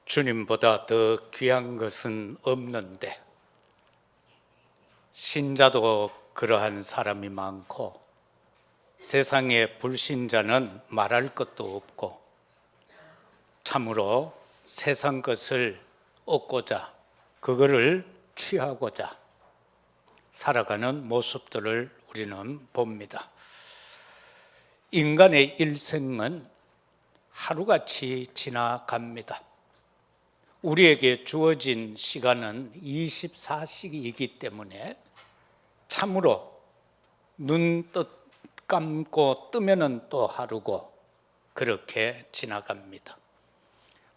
주님보다 더 귀한 것은 없는데 신자도 그러한 사람이 많고 세상의 불신자는 말할 것도 없고 참으로 세상 것을 얻고자 그거를 취하고자 살아가는 모습들을 우리는 봅니다. 인간의 일생은 하루같이 지나갑니다. 우리에게 주어진 시간은 24시이기 때문에 참으로 눈 감고 뜨면은 또 하루고 그렇게 지나갑니다.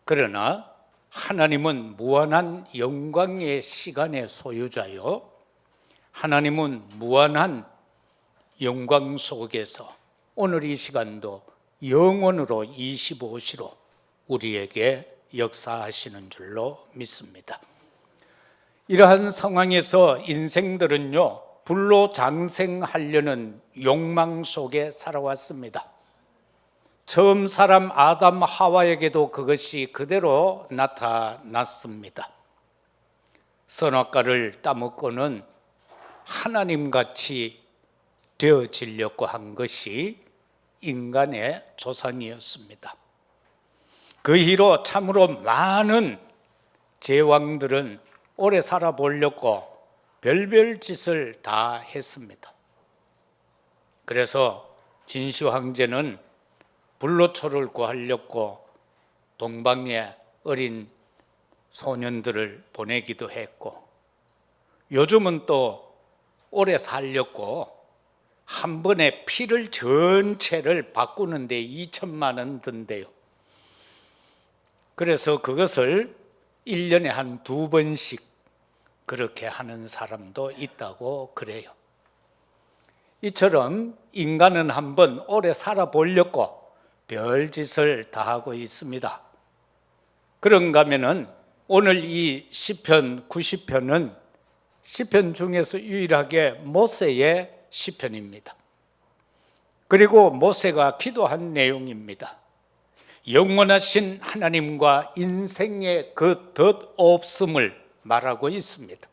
그러나 하나님은 무한한 영광의 시간의 소유자요, 하나님은 무한한 영광 속에서 오늘 이 시간도 영원으로 25시로 우리에게 역사하시는 줄로 믿습니다. 이러한 상황에서 인생들은요, 불로장생하려는 욕망 속에 살아왔습니다. 처음 사람 아담 하와에게도 그것이 그대로 나타났습니다. 선악과를 따먹고는 하나님같이 되어지려고 한 것이 인간의 조상이었습니다. 그 이후로 참으로 많은 제왕들은 오래 살아보려고 별별 짓을 다 했습니다. 그래서 진시 황제는 불로초를 구하려고 동방에 어린 소년들을 보내기도 했고, 요즘은 또 오래 살려고 한 번에 피를 전체를 바꾸는 데 2천만 원 든대요. 그래서 그것을 1년에 한 2번씩 그렇게 하는 사람도 있다고 그래요. 이처럼 인간은 한번 오래 살아보려고 별짓을 다 하고 있습니다. 그런가 하면은 오늘 이 시편 90편은 시편 중에서 유일하게 모세의 시편입니다. 그리고 모세가 기도한 내용입니다. 영원하신 하나님과 인생의 그 덧없음을 말하고 있습니다.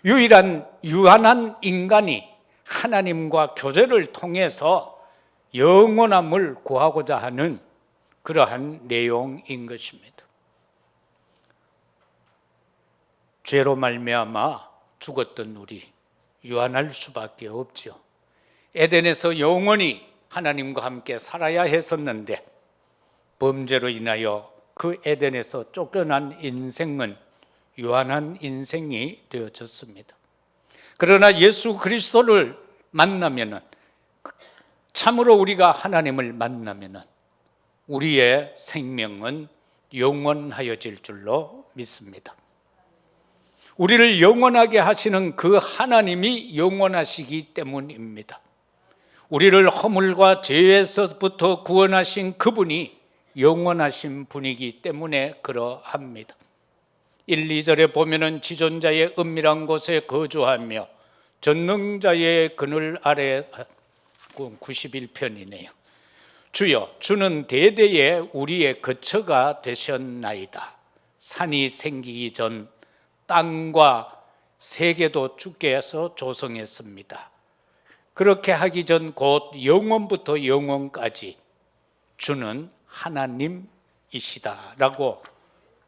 유한한 인간이 하나님과 교제를 통해서 영원함을 구하고자 하는 그러한 내용인 것입니다. 죄로 말미암아 죽었던 우리 유한할 수밖에 없죠. 에덴에서 영원히 하나님과 함께 살아야 했었는데 범죄로 인하여 그 에덴에서 쫓겨난 인생은 유한한 인생이 되어졌습니다. 그러나 예수 그리스도를 만나면은, 참으로 우리가 하나님을 만나면은 우리의 생명은 영원하여질 줄로 믿습니다. 우리를 영원하게 하시는 그 하나님이 영원하시기 때문입니다. 우리를 허물과 죄에서부터 구원하신 그분이 영원하신 분이기 때문에 그러합니다. 1, 2절에 보면은 지존자의 은밀한 곳에 거주하며 전능자의 그늘 아래, 91편이네요. 주여, 주는 대대에 우리의 거처가 되셨나이다. 산이 생기기 전 땅과 세계도 주께서 조성했습니다. 그렇게 하기 전 곧 영원부터 영원까지 주는 하나님이시다라고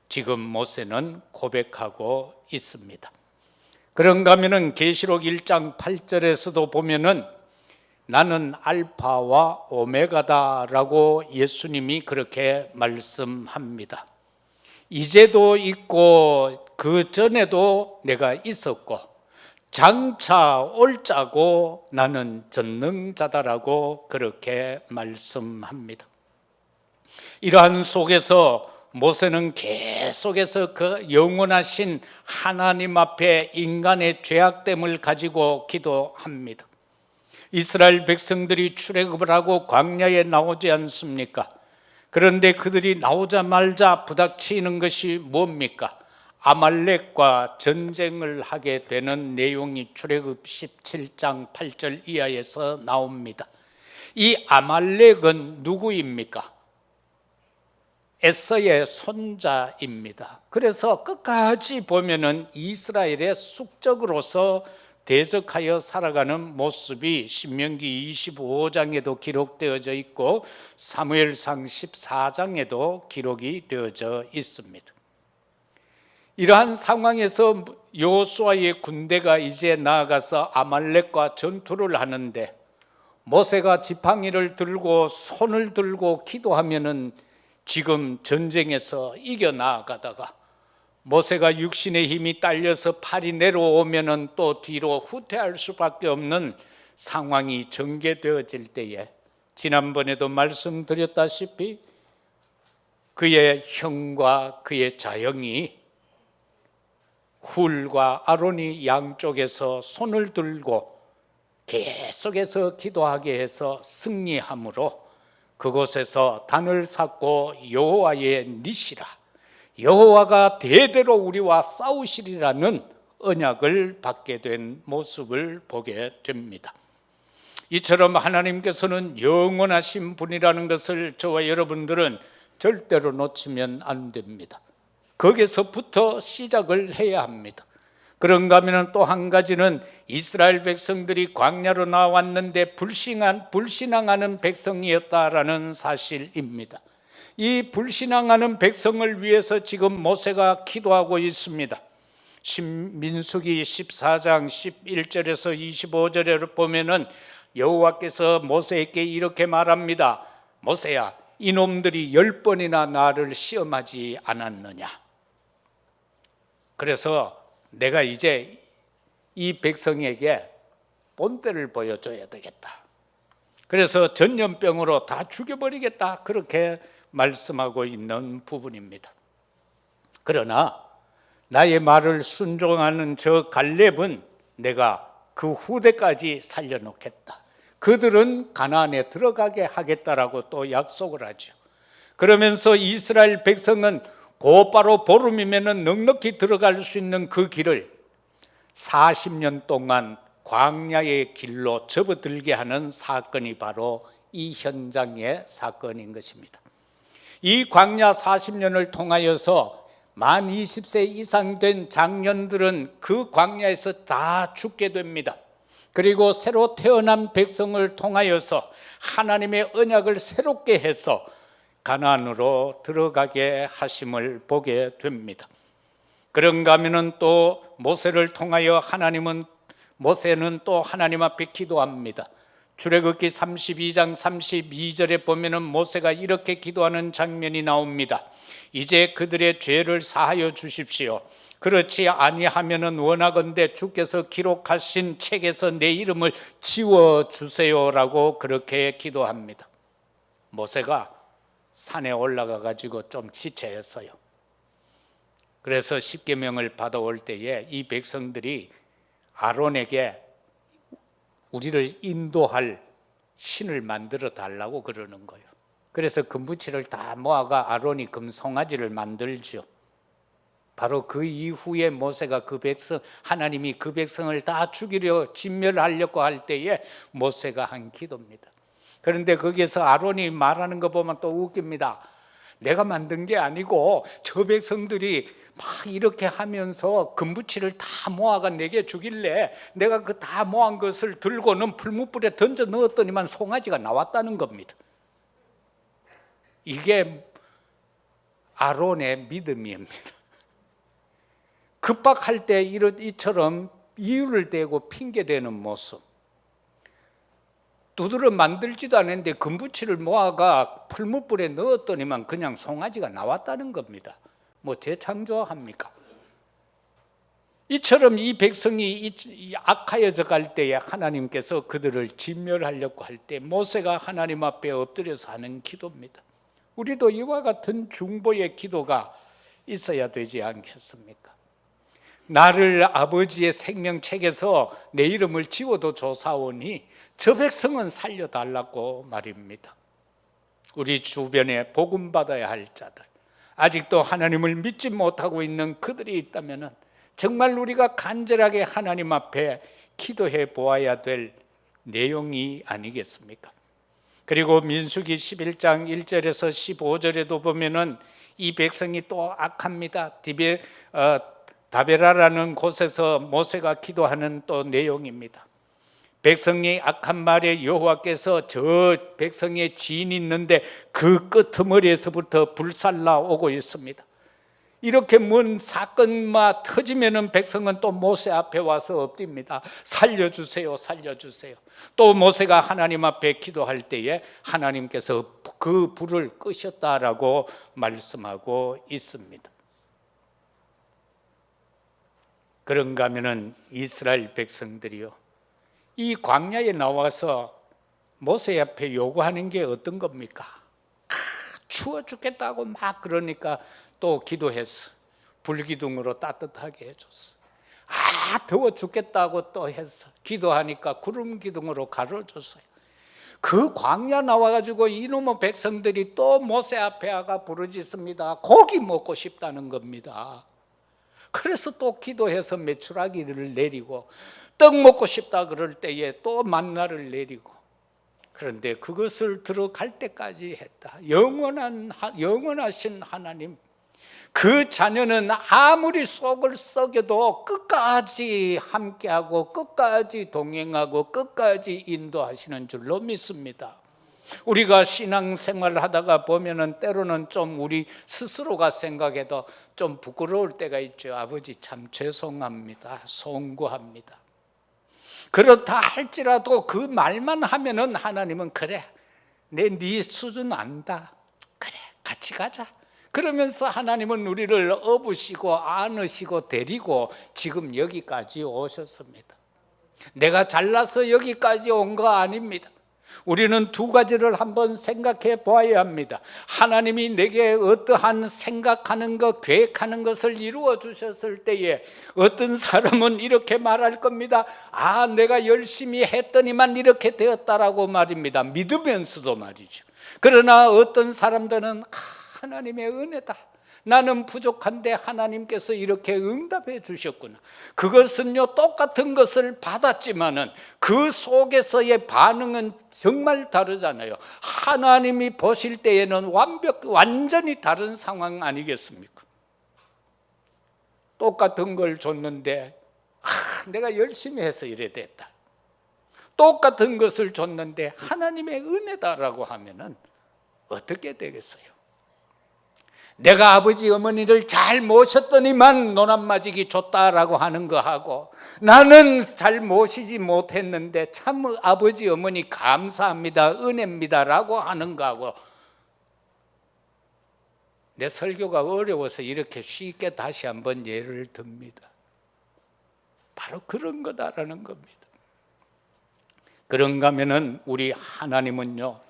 지금 모세는 고백하고 있습니다. 그런가 하면은 계시록 1장 8절에서도 보면은 나는 알파와 오메가다라고 예수님이 그렇게 말씀합니다. 이제도 있고 그 전에도 내가 있었고 장차 올 자고 나는 전능자다라고 그렇게 말씀합니다. 이러한 속에서 모세는 계속해서 그 영원하신 하나님 앞에 인간의 죄악됨을 가지고 기도합니다. 이스라엘 백성들이 출애굽을 하고 광야에 나오지 않습니까? 그런데 그들이 나오자마자 부닥치는 것이 뭡니까? 아말렉과 전쟁을 하게 되는 내용이 출애굽 17장 8절 이하에서 나옵니다. 이 아말렉은 누구입니까? 에서의 손자입니다. 그래서 끝까지 보면은 이스라엘의 숙적으로서 대적하여 살아가는 모습이 신명기 25장에도 기록되어져 있고 사무엘상 14장에도 기록이 되어져 있습니다. 이러한 상황에서 여호수아의 군대가 이제 나아가서 아말렉과 전투를 하는데 모세가 지팡이를 들고 손을 들고 기도하면은 지금 전쟁에서 이겨나가다가 모세가 육신의 힘이 딸려서 팔이 내려오면은 또 뒤로 후퇴할 수밖에 없는 상황이 전개되어질 때에 지난번에도 말씀드렸다시피 그의 형과 그의 자형이 훌과 아론이 양쪽에서 손을 들고 계속해서 기도하게 해서 승리함으로 그곳에서 단을 쌓고 여호와의 니시라, 여호와가 대대로 우리와 싸우시리라는 언약을 받게 된 모습을 보게 됩니다. 이처럼 하나님께서는 영원하신 분이라는 것을 저와 여러분들은 절대로 놓치면 안 됩니다. 거기서부터 시작을 해야 합니다. 그런가 하면 또 한 가지는 이스라엘 백성들이 광야로 나왔는데 불신앙하는 백성이었다라는 사실입니다. 이 불신앙하는 백성을 위해서 지금 모세가 기도하고 있습니다. 민수기 14장 11절에서 25절에 보면은 여호와께서 모세에게 이렇게 말합니다. 모세야, 이놈들이 10번이나 나를 시험하지 않았느냐. 그래서 내가 이제 이 백성에게 본때를 보여줘야 되겠다. 그래서 전염병으로 다 죽여버리겠다. 그렇게 말씀하고 있는 부분입니다. 그러나 나의 말을 순종하는 저 갈렙은 내가 그 후대까지 살려놓겠다. 그들은 가나안에 들어가게 하겠다라고 또 약속을 하죠. 그러면서 이스라엘 백성은 곧바로 보름이면 넉넉히 들어갈 수 있는 그 길을 40년 동안 광야의 길로 접어들게 하는 사건이 바로 이 현장의 사건인 것입니다. 이 광야 40년을 통하여서 만 20세 이상 된 장년들은 그 광야에서 다 죽게 됩니다. 그리고 새로 태어난 백성을 통하여서 하나님의 언약을 새롭게 해서 가나안으로 들어가게 하심을 보게 됩니다. 그런가 하면은 또 모세를 통하여 모세는 또 하나님 앞에 기도합니다. 출애굽기 32장 32절에 보면은 모세가 이렇게 기도하는 장면이 나옵니다. 이제 그들의 죄를 사하여 주십시오. 그렇지 아니하면은 원하건대 주께서 기록하신 책에서 내 이름을 지워 주세요라고 그렇게 기도합니다. 모세가 산에 올라가 가지고 좀 지체했어요. 그래서 십계명을 받아올 때에 이 백성들이 아론에게 우리를 인도할 신을 만들어 달라고 그러는 거예요. 그래서 금붙이를 다 모아가 아론이 금송아지를 만들죠. 바로 그 이후에 모세가 하나님이 그 백성을 다 죽이려 진멸하려고 할 때에 모세가 한 기도입니다. 그런데 거기에서 아론이 말하는 거 보면 또 웃깁니다. 내가 만든 게 아니고 저 백성들이 막 이렇게 하면서 금붙이를 다 모아가 내게 주길래 내가 그 다 모은 것을 들고는 풀무불에 던져 넣었더니만 송아지가 나왔다는 겁니다. 이게 아론의 믿음입니다. 급박할 때 이처럼 이유를 대고 핑계대는 모습. 두드러 만들지도 않았는데 금붙이를 모아가 풀무불에 넣었더니만 그냥 송아지가 나왔다는 겁니다. 뭐 재창조합니까? 이처럼 이 백성이 악하여져 갈 때에 하나님께서 그들을 진멸하려고 할 때 모세가 하나님 앞에 엎드려서 하는 기도입니다. 우리도 이와 같은 중보의 기도가 있어야 되지 않겠습니까? 나를 아버지의 생명책에서 내 이름을 지워도 조사오니 저 백성은 살려달라고 말입니다. 우리 주변에 복음 받아야 할 자들, 아직도 하나님을 믿지 못하고 있는 그들이 있다면 정말 우리가 간절하게 하나님 앞에 기도해 보아야 될 내용이 아니겠습니까? 그리고 민수기 11장 1절에서 15절에도 보면은 이 백성이 또 악합니다. 다베라라는 곳에서 모세가 기도하는 또 내용입니다. 백성이 악한 말에 여호와께서 저 백성의 지인이 있는데 그 끄트머리에서부터 불살라 오고 있습니다. 이렇게 뭔 사건만 터지면은 백성은 또 모세 앞에 와서 엎드립니다. 살려주세요, 살려주세요. 또 모세가 하나님 앞에 기도할 때에 하나님께서 그 불을 끄셨다라고 말씀하고 있습니다. 그런가 하면은 이스라엘 백성들이요, 이 광야에 나와서 모세 앞에 요구하는 게 어떤 겁니까? 추워 죽겠다고 막 그러니까 또 기도했어. 불기둥으로 따뜻하게 해줬어. 더워 죽겠다고 또 했어. 기도하니까 구름 기둥으로 가려줬어요. 그 광야 나와가지고 이놈의 백성들이 또 모세 앞에 와가 부르짖습니다. 고기 먹고 싶다는 겁니다. 그래서 또 기도해서 메추라기를 내리고, 떡 먹고 싶다 그럴 때에 또 만나를 내리고, 그런데 그것을 들어갈 때까지 했다. 영원하신 하나님, 그 자녀는 아무리 속을 썩여도 끝까지 함께하고 끝까지 동행하고 끝까지 인도하시는 줄로 믿습니다. 우리가 신앙생활을 하다가 보면은 때로는 좀 우리 스스로가 생각해도 좀 부끄러울 때가 있죠. 아버지 참 죄송합니다, 송구합니다. 그렇다 할지라도 그 말만 하면은 하나님은 그래, 네 수준 안다, 그래 같이 가자, 그러면서 하나님은 우리를 업으시고 안으시고 데리고 지금 여기까지 오셨습니다. 내가 잘나서 여기까지 온 거 아닙니다. 우리는 두 가지를 한번 생각해 보아야 합니다. 하나님이 내게 어떠한 생각하는 것, 계획하는 것을 이루어 주셨을 때에 어떤 사람은 이렇게 말할 겁니다. 내가 열심히 했더니만 이렇게 되었다라고 말입니다. 믿으면서도 말이죠. 그러나 어떤 사람들은 하나님의 은혜다, 나는 부족한데 하나님께서 이렇게 응답해 주셨구나. 그것은요, 똑같은 것을 받았지만은 그 속에서의 반응은 정말 다르잖아요. 하나님이 보실 때에는 완전히 다른 상황 아니겠습니까? 똑같은 걸 줬는데 내가 열심히 해서 이래 됐다. 똑같은 것을 줬는데 하나님의 은혜다라고 하면은 어떻게 되겠어요? 내가 아버지 어머니를 잘 모셨더니만 노란마지기 줬다라고 하는 거하고, 나는 잘 모시지 못했는데 참 아버지 어머니 감사합니다, 은혜입니다라고 하는 거하고, 내 설교가 어려워서 이렇게 쉽게 다시 한번 예를 듭니다. 바로 그런 거다라는 겁니다. 그런가 하면은 우리 하나님은요,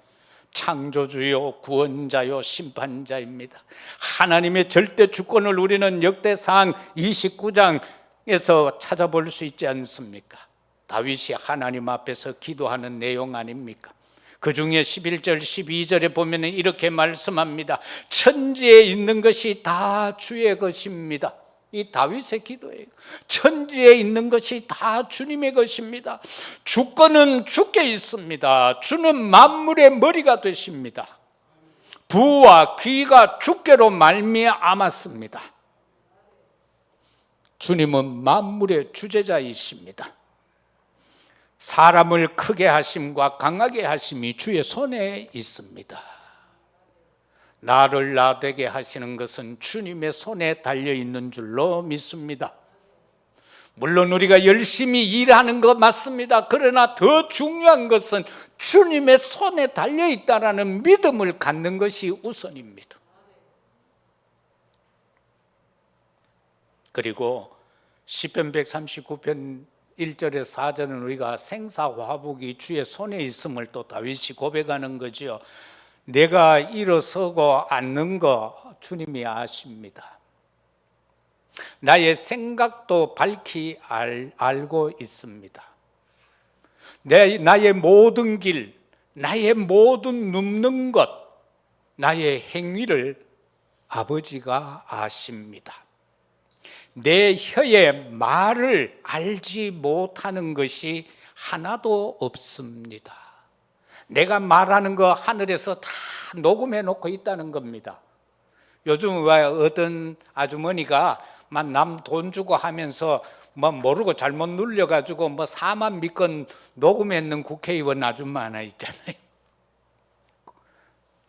창조주요 구원자요 심판자입니다. 하나님의 절대 주권을 우리는 역대상 29장에서 찾아볼 수 있지 않습니까? 다윗이 하나님 앞에서 기도하는 내용 아닙니까? 그 중에 11절 12절에 보면 이렇게 말씀합니다. 천지에 있는 것이 다 주의 것입니다. 이 다윗의 기도예요. 천지에 있는 것이 다 주님의 것입니다. 주권은 주께 있습니다. 주는 만물의 머리가 되십니다. 부와 귀가 주께로 말미암았습니다. 주님은 만물의 주재자이십니다. 사람을 크게 하심과 강하게 하심이 주의 손에 있습니다. 나를 나되게 하시는 것은 주님의 손에 달려있는 줄로 믿습니다. 물론 우리가 열심히 일하는 것 맞습니다. 그러나 더 중요한 것은 주님의 손에 달려있다는 믿음을 갖는 것이 우선입니다. 그리고 시편 139편 1절에 4절은 우리가 생사화복이 주의 손에 있음을 또 다윗이 고백하는 거죠. 내가 일어서고 앉는 거 주님이 아십니다. 나의 생각도 밝히 알고 있습니다. 나의 모든 길, 나의 모든 눕는 것, 나의 행위를 아버지가 아십니다. 내 혀의 말을 알지 못하는 것이 하나도 없습니다. 내가 말하는 거 하늘에서 다 녹음해 놓고 있다는 겁니다. 요즘 왜 어떤 아주머니가 막 남 돈 주고 하면서 뭐 모르고 잘못 눌려가지고 뭐 4만 미건 녹음했는 국회의원 아줌마 하나 있잖아요.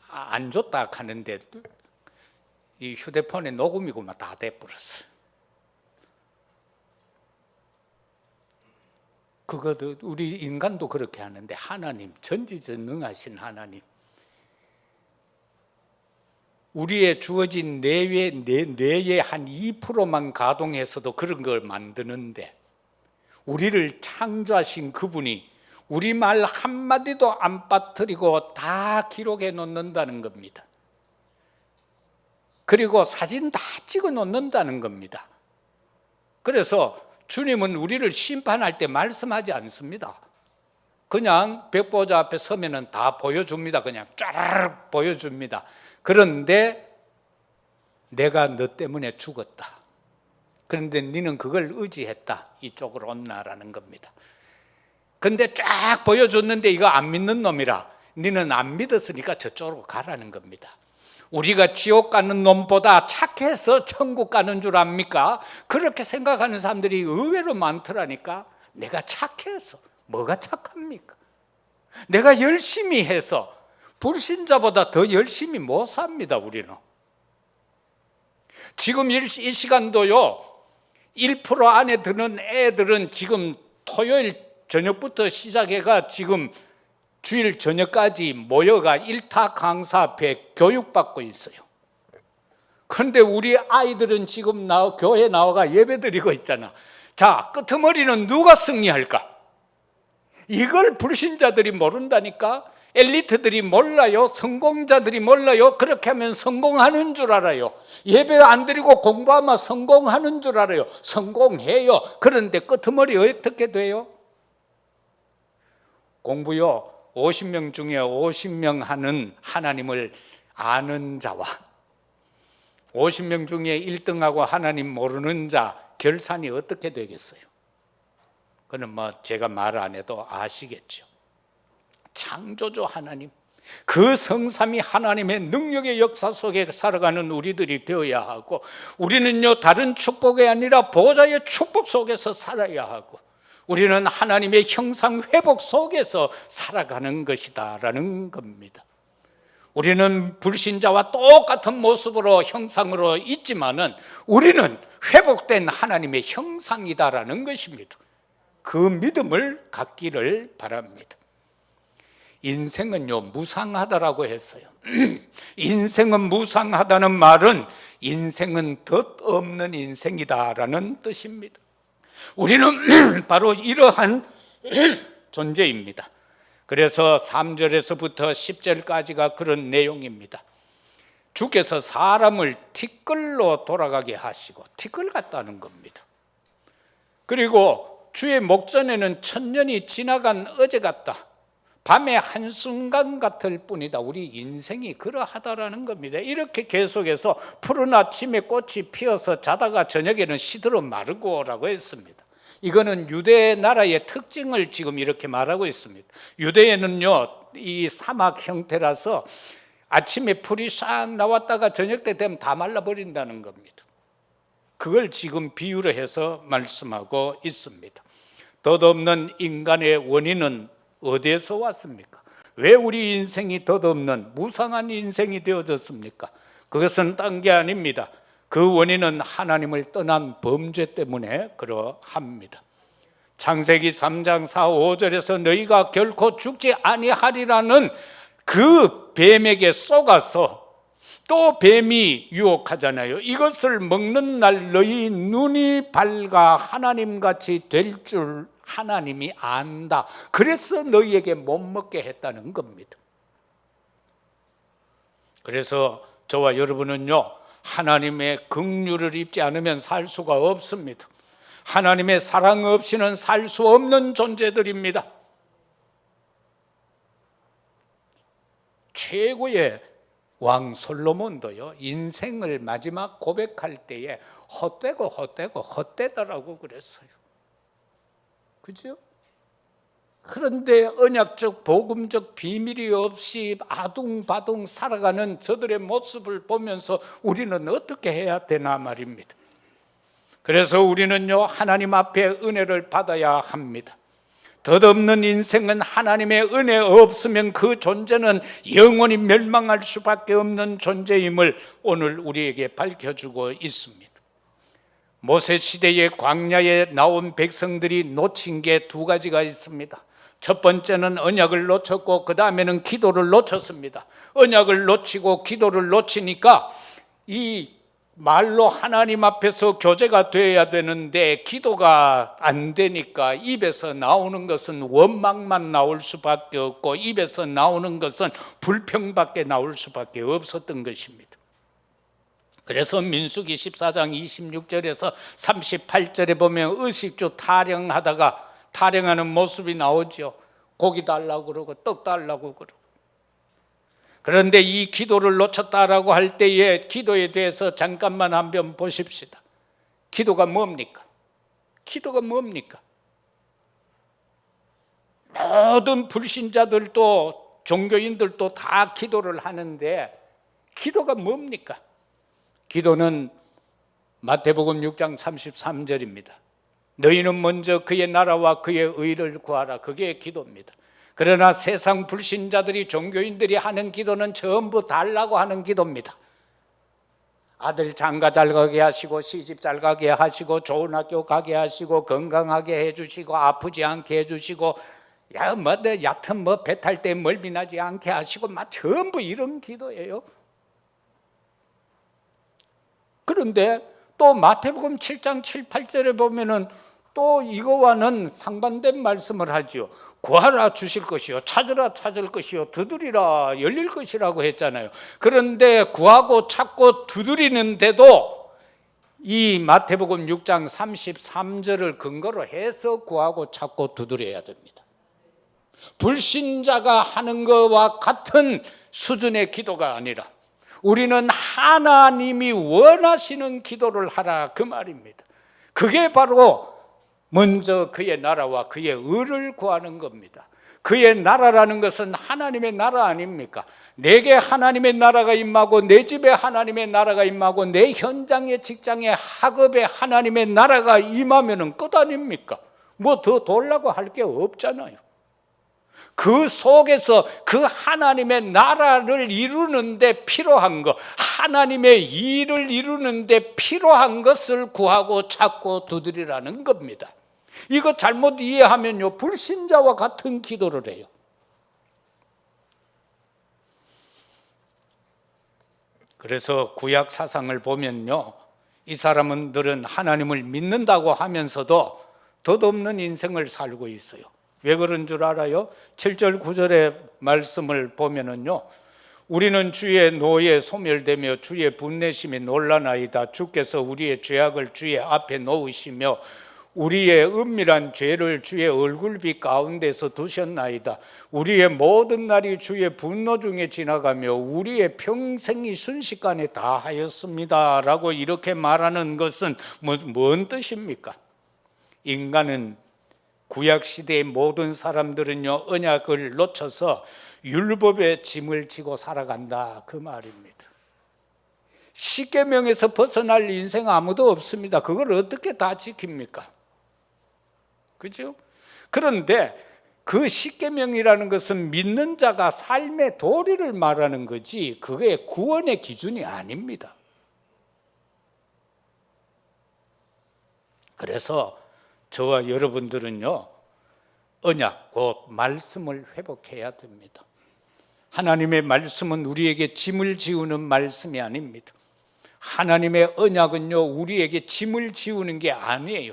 안 줬다 하는데 이 휴대폰에 녹음이고 막 다 돼버렸어요. 그것도 우리 인간도 그렇게 하는데 하나님, 전지전능하신 하나님, 우리의 주어진 뇌의 한 2%만 가동해서도 그런 걸 만드는데 우리를 창조하신 그분이 우리 말 한마디도 안 빠뜨리고 다 기록해 놓는다는 겁니다. 그리고 사진 다 찍어 놓는다는 겁니다. 그래서 주님은 우리를 심판할 때 말씀하지 않습니다. 그냥 백보자 앞에 서면은 다 보여줍니다. 그냥 쫙 보여줍니다. 그런데 내가 너 때문에 죽었다. 그런데 너는 그걸 의지했다. 이쪽으로 온나라는 겁니다. 근데 쫙 보여줬는데 이거 안 믿는 놈이라 너는 안 믿었으니까 저쪽으로 가라는 겁니다. 우리가 지옥 가는 놈보다 착해서 천국 가는 줄 압니까? 그렇게 생각하는 사람들이 의외로 많더라니까. 내가 착해서. 뭐가 착합니까? 내가 열심히 해서. 불신자보다 더 열심히 못 삽니다, 우리는. 지금 이 시간도요, 1% 안에 드는 애들은 지금 토요일 저녁부터 시작해가 지금 주일 저녁까지 모여가 일타 강사 앞에 교육받고 있어요. 그런데 우리 아이들은 지금 교회 나와가 예배드리고 있잖아. 자, 끄트머리는 누가 승리할까? 이걸 불신자들이 모른다니까. 엘리트들이 몰라요. 성공자들이 몰라요. 그렇게 하면 성공하는 줄 알아요. 예배 안 드리고 공부하면 성공하는 줄 알아요. 성공해요. 그런데 끄트머리 어떻게 돼요? 공부요, 50명 중에 50명 하는 하나님을 아는 자와 50명 중에 1등하고 하나님 모르는 자 결산이 어떻게 되겠어요? 그건 뭐 제가 말 안 해도 아시겠죠. 창조주 하나님, 그 성삼위 하나님의 능력의 역사 속에 살아가는 우리들이 되어야 하고, 우리는요 다른 축복이 아니라 보좌의 축복 속에서 살아야 하고, 우리는 하나님의 형상 회복 속에서 살아가는 것이다라는 겁니다. 우리는 불신자와 똑같은 모습으로 형상으로 있지만은 우리는 회복된 하나님의 형상이다라는 것입니다. 그 믿음을 갖기를 바랍니다. 인생은요 무상하다라고 했어요. 인생은 무상하다는 말은 인생은 덧없는 인생이다라는 뜻입니다. 우리는 바로 이러한 존재입니다. 그래서 3절에서부터 10절까지가 그런 내용입니다. 주께서 사람을 티끌로 돌아가게 하시고, 티끌 같다는 겁니다. 그리고 주의 목전에는 천년이 지나간 어제 같다. 밤의 한순간 같을 뿐이다. 우리 인생이 그러하다라는 겁니다. 이렇게 계속해서 푸른 아침에 꽃이 피어서 자다가 저녁에는 시들어 마르고라고 했습니다. 이거는 유대 나라의 특징을 지금 이렇게 말하고 있습니다. 유대에는요 이 사막 형태라서 아침에 풀이 싹 나왔다가 저녁 때 되면 다 말라버린다는 겁니다. 그걸 지금 비유로 해서 말씀하고 있습니다. 덧없는 인간의 원인은 어디에서 왔습니까? 왜 우리 인생이 덧없는 무상한 인생이 되어졌습니까? 그것은 딴 게 아닙니다. 그 원인은 하나님을 떠난 범죄 때문에 그러합니다. 창세기 3장 4, 5절에서 너희가 결코 죽지 아니하리라는 그 뱀에게 속아서 또 뱀이 유혹하잖아요. 이것을 먹는 날 너희 눈이 밝아 하나님같이 될 줄 하나님이 안다. 그래서 너희에게 못 먹게 했다는 겁니다. 그래서 저와 여러분은요 하나님의 긍휼을 입지 않으면 살 수가 없습니다. 하나님의 사랑 없이는 살 수 없는 존재들입니다. 최고의 왕 솔로몬도요 인생을 마지막 고백할 때에 헛되고 헛되고 헛되더라고 그랬어요. 그죠? 그런데 언약적 복음적 비밀이 없이 아둥바둥 살아가는 저들의 모습을 보면서 우리는 어떻게 해야 되나 말입니다. 그래서 우리는요, 하나님 앞에 은혜를 받아야 합니다. 덧없는 인생은 하나님의 은혜 없으면 그 존재는 영원히 멸망할 수밖에 없는 존재임을 오늘 우리에게 밝혀주고 있습니다. 모세 시대의 광야에 나온 백성들이 놓친 게 두 가지가 있습니다. 첫 번째는 언약을 놓쳤고 그 다음에는 기도를 놓쳤습니다. 언약을 놓치고 기도를 놓치니까 이 말로 하나님 앞에서 교제가 되어야 되는데 기도가 안 되니까 입에서 나오는 것은 원망만 나올 수밖에 없고 입에서 나오는 것은 불평밖에 나올 수밖에 없었던 것입니다. 그래서 민수기 14장 26절에서 38절에 보면 의식주 타령하는 모습이 나오죠. 고기 달라고 그러고 떡 달라고 그러고. 그런데 이 기도를 놓쳤다라고 할 때에 기도에 대해서 잠깐만 한번 보십시다. 기도가 뭡니까? 기도가 뭡니까? 모든 불신자들도 종교인들도 다 기도를 하는데 기도가 뭡니까? 기도는 마태복음 6장 33절입니다. 너희는 먼저 그의 나라와 그의 의를 구하라. 그게 기도입니다. 그러나 세상 불신자들이 종교인들이 하는 기도는 전부 달라고 하는 기도입니다. 아들 장가 잘 가게 하시고 시집 잘 가게 하시고 좋은 학교 가게 하시고 건강하게 해주시고 아프지 않게 해주시고 얕은 배 탈 때 멀미 나지 않게 하시고 전부 이런 기도예요. 그런데 또 마태복음 7장 7, 8절에 보면은 또 이거와는 상반된 말씀을 하지요. 구하라 주실 것이요, 찾으라 찾을 것이요, 두드리라 열릴 것이라고 했잖아요. 그런데 구하고 찾고 두드리는데도 이 마태복음 6장 33절을 근거로 해서 구하고 찾고 두드려야 됩니다. 불신자가 하는 것과 같은 수준의 기도가 아니라 우리는 하나님이 원하시는 기도를 하라 그 말입니다. 그게 바로 먼저 그의 나라와 그의 의를 구하는 겁니다. 그의 나라라는 것은 하나님의 나라 아닙니까? 내게 하나님의 나라가 임하고 내 집에 하나님의 나라가 임하고 내 현장에 직장에 학업에 하나님의 나라가 임하면 끝 아닙니까? 뭐 더 돌라고 할 게 없잖아요. 그 속에서 그 하나님의 나라를 이루는데 필요한 것, 하나님의 일을 이루는데 필요한 것을 구하고 찾고 두드리라는 겁니다. 이거 잘못 이해하면요, 불신자와 같은 기도를 해요. 그래서 구약 사상을 보면요, 이 사람들은 하나님을 믿는다고 하면서도 덧없는 인생을 살고 있어요. 왜 그런 줄 알아요? 7절 9절의 말씀을 보면은요, 우리는 주의 노에 소멸되며 주의 분내심이 놀라나이다. 주께서 우리의 죄악을 주의 앞에 놓으시며 우리의 은밀한 죄를 주의 얼굴빛 가운데서 두셨나이다. 우리의 모든 날이 주의 분노 중에 지나가며 우리의 평생이 순식간에 다하였습니다 라고 이렇게 말하는 것은 뭔 뜻입니까? 인간은 구약시대의 모든 사람들은요, 언약을 놓쳐서 율법의 짐을 지고 살아간다 그 말입니다. 십계명에서 벗어날 인생 아무도 없습니다. 그걸 어떻게 다 지킵니까? 그죠? 그런데 그 십계명이라는 것은 믿는 자가 삶의 도리를 말하는 거지 그게 구원의 기준이 아닙니다. 그래서 저와 여러분들은요, 언약 곧 말씀을 회복해야 됩니다. 하나님의 말씀은 우리에게 짐을 지우는 말씀이 아닙니다. 하나님의 언약은요, 우리에게 짐을 지우는 게 아니에요.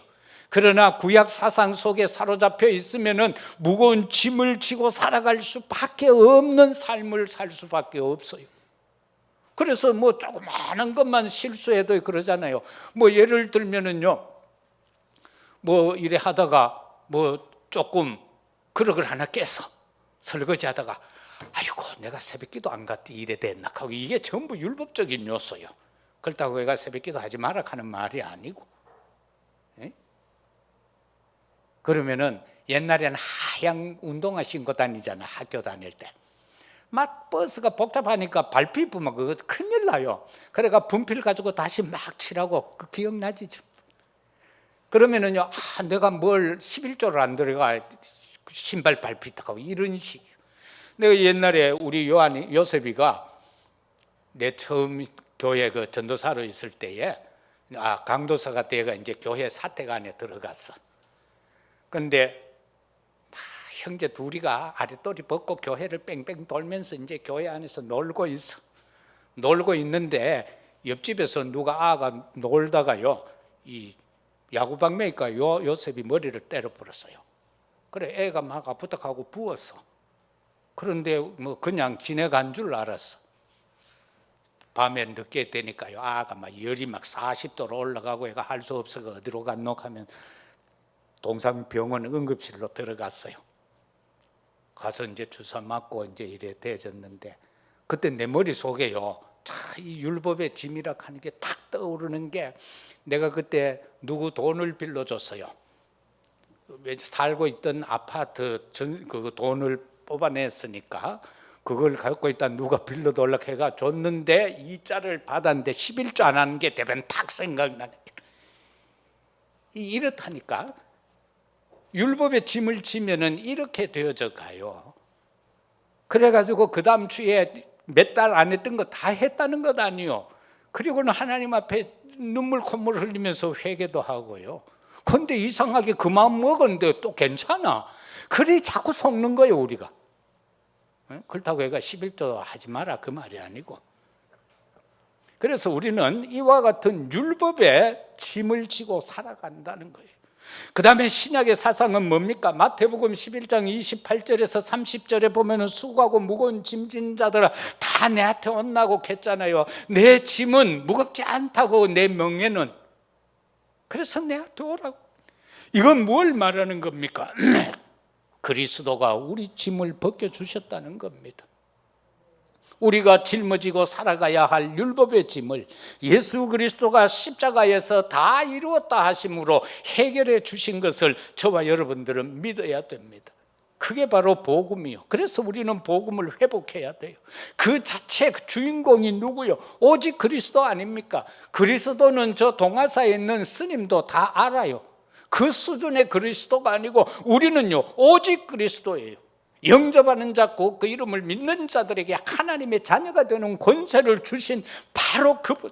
그러나 구약 사상 속에 사로잡혀 있으면은 무거운 짐을 지고 살아갈 수밖에 없는 삶을 살 수밖에 없어요. 그래서 뭐 조그마한 것만 실수해도 그러잖아요. 뭐 예를 들면은요, 뭐 이래 하다가 뭐 조금 그릇을 하나 깨서 설거지 하다가 아이고 내가 새벽기도 안 갔디 이래 됐나 하고 이게 전부 율법적인 요소요. 그렇다고 내가 새벽기도 하지 마라 하는 말이 아니고, 그러면은 옛날에는 하얀 운동화 신고 다니잖아, 학교 다닐 때. 막 버스가 복잡하니까 발 삐부면 그거 큰일 나요. 그래가 분필 가지고 다시 막 칠하고, 그 기억나지? 그러면은요, 내가 뭘 11조를 안 들어가 신발 밟히다고 이런 식. 내가 옛날에 우리 요셉이가 내 처음 교회 그 전도사로 있을 때에 강도사가 돼가 이제 교회 사택 안에 들어갔어. 근데 형제 둘이가 아랫도리 벗고 교회를 뺑뺑 돌면서 이제 교회 안에서 놀고 있어. 놀고 있는데 옆집에서 누가 아가 놀다가요, 이 야구방매니까 요셉이 머리를 때려 버렸어요. 그래 애가 막 아프다고 부었어. 그런데 뭐 그냥 지내간 줄 알았어. 밤에 늦게 되니까요, 아가 막 열이 막 40도로 올라가고 애가 할 수 없어서 어디로 갔노 하면 동산병원 응급실로 들어갔어요. 가서 이제 주사 맞고 이제 이래 되졌는데, 그때 내 머릿속에요, 이 율법의 짐이라 하는 게 탁 떠오르는 게, 내가 그때 누구 돈을 빌려줬어요. 살고 있던 아파트 그 돈을 뽑아냈으니까 그걸 갖고 있다 누가 빌려달라 해가 줬는데, 이자를 받았는데 11조 안 하는 게 대변 탁 생각나는 게, 이렇다니까. 율법의 짐을 지면은 이렇게 되어져 가요. 그래가지고 그 다음 주에 몇 달 안 했던 거 다 했다는 것 아니요. 그리고는 하나님 앞에 눈물 콧물 흘리면서 회개도 하고요. 근데 이상하게 그 마음 먹었는데 또 괜찮아. 그래 자꾸 속는 거예요, 우리가. 그렇다고 얘가 11조 하지 마라 그 말이 아니고. 그래서 우리는 이와 같은 율법의 짐을 지고 살아간다는 거예요. 그 다음에 신약의 사상은 뭡니까? 마태복음 11장 28절에서 30절에 보면 수고하고 무거운 짐진 자들아 다 내한테 온나고 했잖아요. 내 짐은 무겁지 않다고, 내 명예는. 그래서 내한테 오라고. 이건 뭘 말하는 겁니까? 그리스도가 우리 짐을 벗겨주셨다는 겁니다. 우리가 짊어지고 살아가야 할 율법의 짐을 예수 그리스도가 십자가에서 다 이루었다 하심으로 해결해 주신 것을 저와 여러분들은 믿어야 됩니다. 그게 바로 복음이요. 그래서 우리는 복음을 회복해야 돼요. 그 자체 주인공이 누구요? 오직 그리스도 아닙니까? 그리스도는 저 동화사에 있는 스님도 다 알아요. 그 수준의 그리스도가 아니고 우리는요, 오직 그리스도예요. 영접하는 자, 그 이름을 믿는 자들에게 하나님의 자녀가 되는 권세를 주신 바로 그분.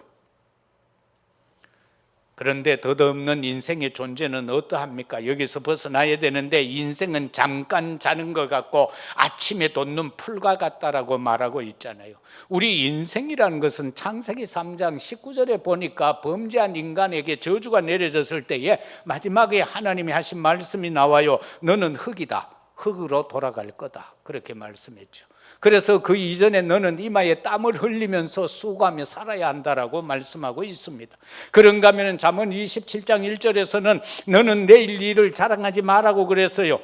그런데 덧없는 인생의 존재는 어떠합니까? 여기서 벗어나야 되는데, 인생은 잠깐 자는 것 같고 아침에 돋는 풀과 같다라고 말하고 있잖아요. 우리 인생이라는 것은 창세기 3장 19절에 보니까 범죄한 인간에게 저주가 내려졌을 때에 마지막에 하나님이 하신 말씀이 나와요. 너는 흙이다. 흙으로 돌아갈 거다. 그렇게 말씀했죠. 그래서 그 이전에 너는 이마에 땀을 흘리면서 수고하며 살아야 한다라고 말씀하고 있습니다. 그런가 하면 잠언 27장 1절에서는 너는 내일 일을 자랑하지 말라고 그랬어요.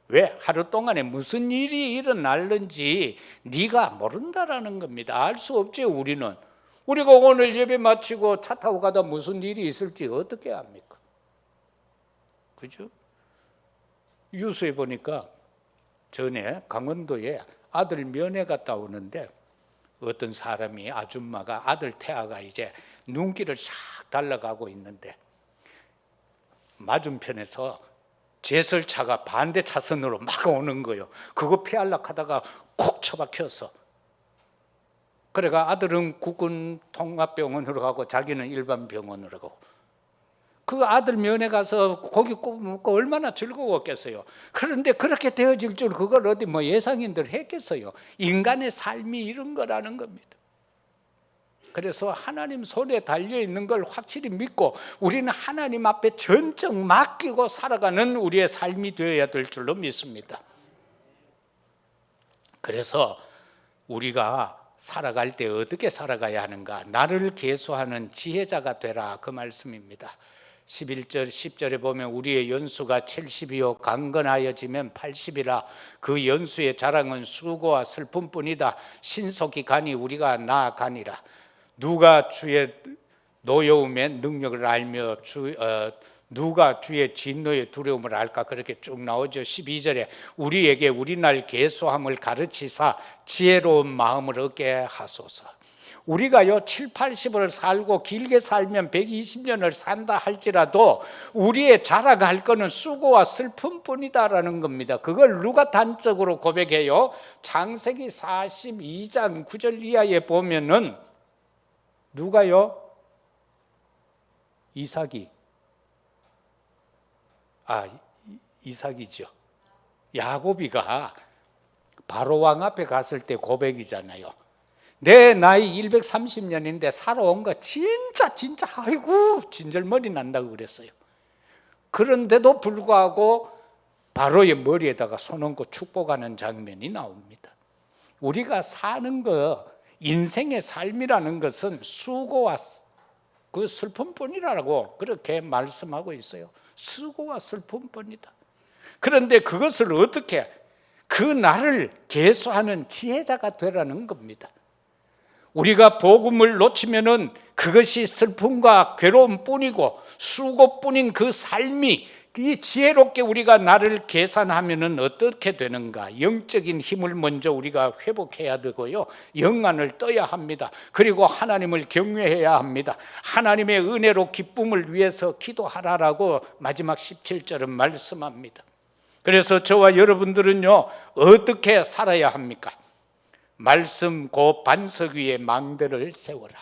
왜? 하루 동안에 무슨 일이 일어날는지 네가 모른다라는 겁니다. 알 수 없죠, 우리는. 우리가 오늘 예배 마치고 차 타고 가다 무슨 일이 있을지 어떻게 압니까? 그죠? 뉴스에 보니까 전에 강원도에 아들 면회 갔다 오는데 어떤 사람이, 아줌마가 아들 태아가 이제 눈길을 싹 달려가고 있는데 맞은편에서 제설차가 반대 차선으로 막 오는 거예요. 그거 피하려고 하다가 콕 처박혔어. 그래가 아들은 국군 통합병원으로 가고 자기는 일반 병원으로 가고, 그 아들 면회 가서 고기 구워 먹고 얼마나 즐거웠겠어요. 그런데 그렇게 되어질 줄 그걸 어디 뭐 예상인들 했겠어요. 인간의 삶이 이런 거라는 겁니다. 그래서 하나님 손에 달려있는 걸 확실히 믿고 우리는 하나님 앞에 전적 맡기고 살아가는 우리의 삶이 되어야 될 줄로 믿습니다. 그래서 우리가 살아갈 때 어떻게 살아가야 하는가? 나를 계수하는 지혜자가 되라, 그 말씀입니다. 11절 10절에 보면 우리의 연수가 70이요 강건하여지면 80이라 그 연수의 자랑은 수고와 슬픔뿐이다. 신속히 가니 우리가 나아가니라. 누가 주의 노여움의 능력을 알며 누가 주의 진노의 두려움을 알까? 그렇게 쭉 나오죠. 12절에 우리에게 우리 날 계수함을 가르치사 지혜로운 마음을 얻게 하소서. 우리가요 7, 80을 살고 길게 살면 120년을 산다 할지라도 우리의 자랑할 거는 수고와 슬픔뿐이다라는 겁니다. 그걸 누가 단적으로 고백해요? 창세기 42장 9절 이하에 보면은 누가요? 이삭이죠. 야곱이가 바로왕 앞에 갔을 때 고백이잖아요. 내 나이 130년인데 살아온 거 진짜 아이고 진절머리 난다고 그랬어요. 그런데도 불구하고 바로의 머리에다가 손 얹고 축복하는 장면이 나옵니다. 우리가 사는 거, 인생의 삶이라는 것은 수고와 그 슬픔뿐이라고 그렇게 말씀하고 있어요. 수고와 슬픔뿐이다. 그런데 그것을 어떻게 그 나를 계수하는 지혜자가 되라는 겁니다. 우리가 복음을 놓치면은 그것이 슬픔과 괴로움뿐이고 수고뿐인 그 삶이 이 지혜롭게 우리가 나를 계산하면은 어떻게 되는가? 영적인 힘을 먼저 우리가 회복해야 되고요. 영안을 떠야 합니다. 그리고 하나님을 경외해야 합니다. 하나님의 은혜로 기쁨을 위해서 기도하라라고 마지막 17절은 말씀합니다. 그래서 저와 여러분들은요 어떻게 살아야 합니까? 말씀 곧 반석 위에 망대를 세워라.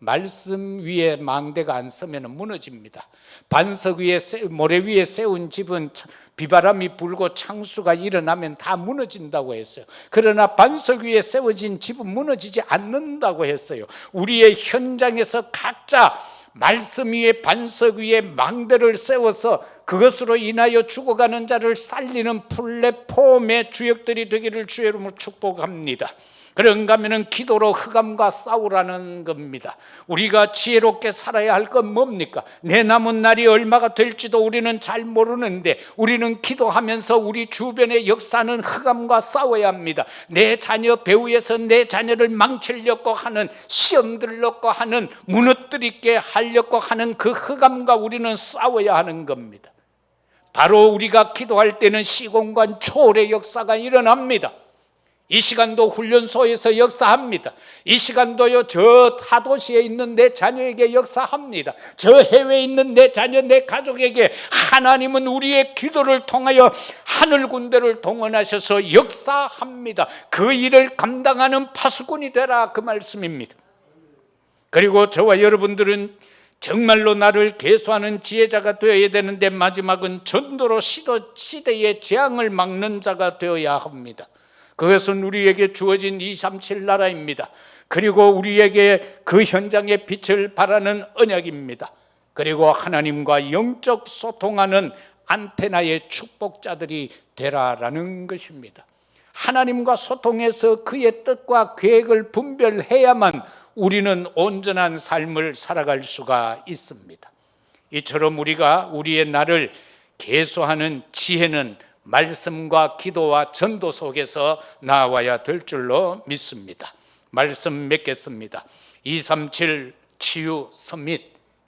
말씀 위에 망대가 안 서면 무너집니다. 반석 위에 모래 위에 세운 집은 비바람이 불고 창수가 일어나면 다 무너진다고 했어요. 그러나 반석 위에 세워진 집은 무너지지 않는다고 했어요. 우리의 현장에서 각자 말씀 위에 반석 위에 망대를 세워서 그것으로 인하여 죽어가는 자를 살리는 플랫폼의 주역들이 되기를 주의 이름으로 축복합니다. 그런가 하면 기도로 흑암과 싸우라는 겁니다. 우리가 지혜롭게 살아야 할 건 뭡니까? 내 남은 날이 얼마가 될지도 우리는 잘 모르는데 우리는 기도하면서 우리 주변의 역사는 흑암과 싸워야 합니다. 내 자녀 배후에서 내 자녀를 망치려고 하는, 시험 들려고 하는, 무너뜨리게 하려고 하는 그 흑암과 우리는 싸워야 하는 겁니다. 바로 우리가 기도할 때는 시공간 초월의 역사가 일어납니다. 이 시간도 훈련소에서 역사합니다. 이 시간도요 저 타도시에 있는 내 자녀에게 역사합니다. 저 해외에 있는 내 자녀, 내 가족에게 하나님은 우리의 기도를 통하여 하늘 군대를 동원하셔서 역사합니다. 그 일을 감당하는 파수꾼이 되라, 그 말씀입니다. 그리고 저와 여러분들은 정말로 나를 계수하는 지혜자가 되어야 되는데 마지막은 전도로 시대의 재앙을 막는 자가 되어야 합니다. 그것은 우리에게 주어진 237 나라입니다. 그리고 우리에게 그 현장의 빛을 발하는 언약입니다. 그리고 하나님과 영적 소통하는 안테나의 축복자들이 되라라는 것입니다. 하나님과 소통해서 그의 뜻과 계획을 분별해야만 우리는 온전한 삶을 살아갈 수가 있습니다. 이처럼 우리가 우리의 나를 계수하는 지혜는 말씀과 기도와 전도 속에서 나와야 될 줄로 믿습니다. 말씀 맺겠습니다. 237 치유 서밋,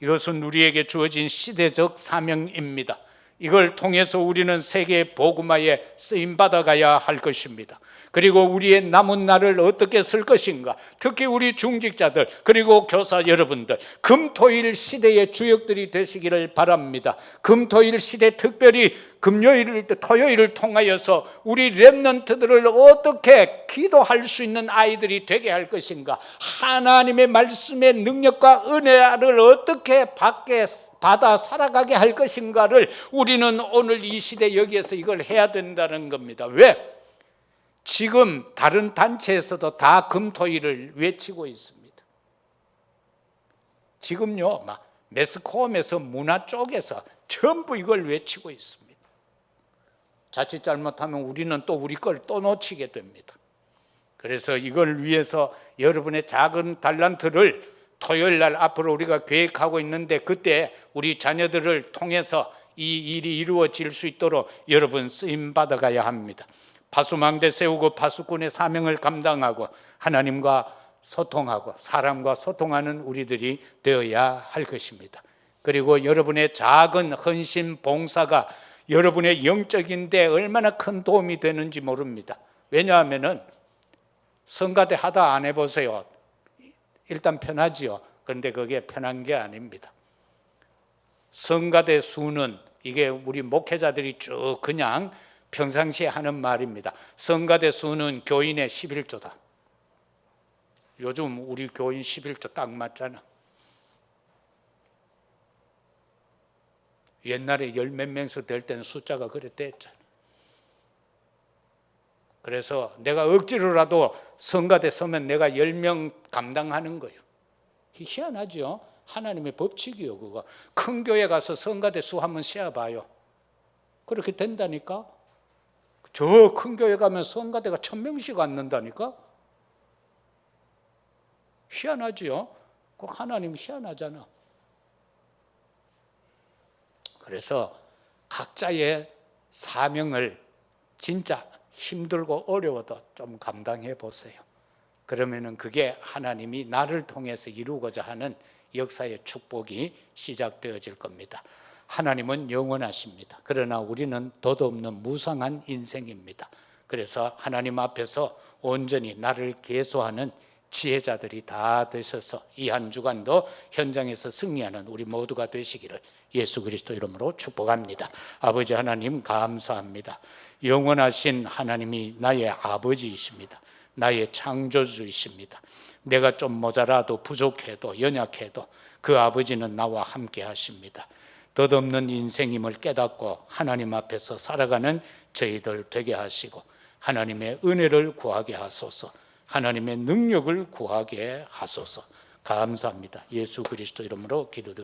이것은 우리에게 주어진 시대적 사명입니다. 이걸 통해서 우리는 세계 복음화에 쓰임받아가야 할 것입니다. 그리고 우리의 남은 날을 어떻게 쓸 것인가, 특히 우리 중직자들 그리고 교사 여러분들, 금토일 시대의 주역들이 되시기를 바랍니다. 금토일 시대, 특별히 금요일을, 토요일을 통하여서 우리 렘넌트들을 어떻게 기도할 수 있는 아이들이 되게 할 것인가, 하나님의 말씀의 능력과 은혜를 어떻게 받아 살아가게 할 것인가를 우리는 오늘 이 시대 여기에서 이걸 해야 된다는 겁니다. 왜? 지금 다른 단체에서도 다 금토일을 외치고 있습니다. 지금요, 막 매스컴에서 문화 쪽에서 전부 이걸 외치고 있습니다. 자칫 잘못하면 우리는 또 우리 걸 또 놓치게 됩니다. 그래서 이걸 위해서 여러분의 작은 달란트를 토요일 날 앞으로 우리가 계획하고 있는데, 그때 우리 자녀들을 통해서 이 일이 이루어질 수 있도록 여러분 쓰임 받아가야 합니다. 파수망대 세우고 파수꾼의 사명을 감당하고 하나님과 소통하고 사람과 소통하는 우리들이 되어야 할 것입니다. 그리고 여러분의 작은 헌신 봉사가 여러분의 영적인데 얼마나 큰 도움이 되는지 모릅니다. 왜냐하면은 성가대 하다 안 해보세요. 일단 편하지요. 그런데 그게 편한 게 아닙니다. 성가대 수는 이게 우리 목회자들이 쭉 그냥 평상시에 하는 말입니다. 성가대 수는 교인의 11조다. 요즘 우리 교인 11조 딱 맞잖아. 옛날에 열 몇 명수 될 때는 숫자가 그랬댔잖아. 그래서 내가 억지로라도 성가대 서면 내가 10명 감당하는 거예요. 희한하죠? 하나님의 법칙이요. 그거 큰 교회 가서 성가대 수 한번 세어봐요. 그렇게 된다니까. 저 큰 교회 가면 성가대가 1000명씩 앉는다니까. 희한하지요? 꼭 하나님 희한하잖아. 그래서 각자의 사명을 진짜 힘들고 어려워도 좀 감당해 보세요. 그러면은 그게 하나님이 나를 통해서 이루고자 하는 역사의 축복이 시작되어질 겁니다. 하나님은 영원하십니다. 그러나 우리는 돛없는 무상한 인생입니다. 그래서 하나님 앞에서 온전히 나를 계수하는 지혜자들이 다 되셔서 이 한 주간도 현장에서 승리하는 우리 모두가 되시기를 예수 그리스도 이름으로 축복합니다. 아버지 하나님 감사합니다. 영원하신 하나님이 나의 아버지이십니다. 나의 창조주이십니다. 내가 좀 모자라도 부족해도 연약해도 그 아버지는 나와 함께 하십니다. 덧없는 인생임을 깨닫고 하나님 앞에서 살아가는 저희들 되게 하시고 하나님의 은혜를 구하게 하소서. 하나님의 능력을 구하게 하소서. 감사합니다. 예수 그리스도 이름으로 기도드립니다.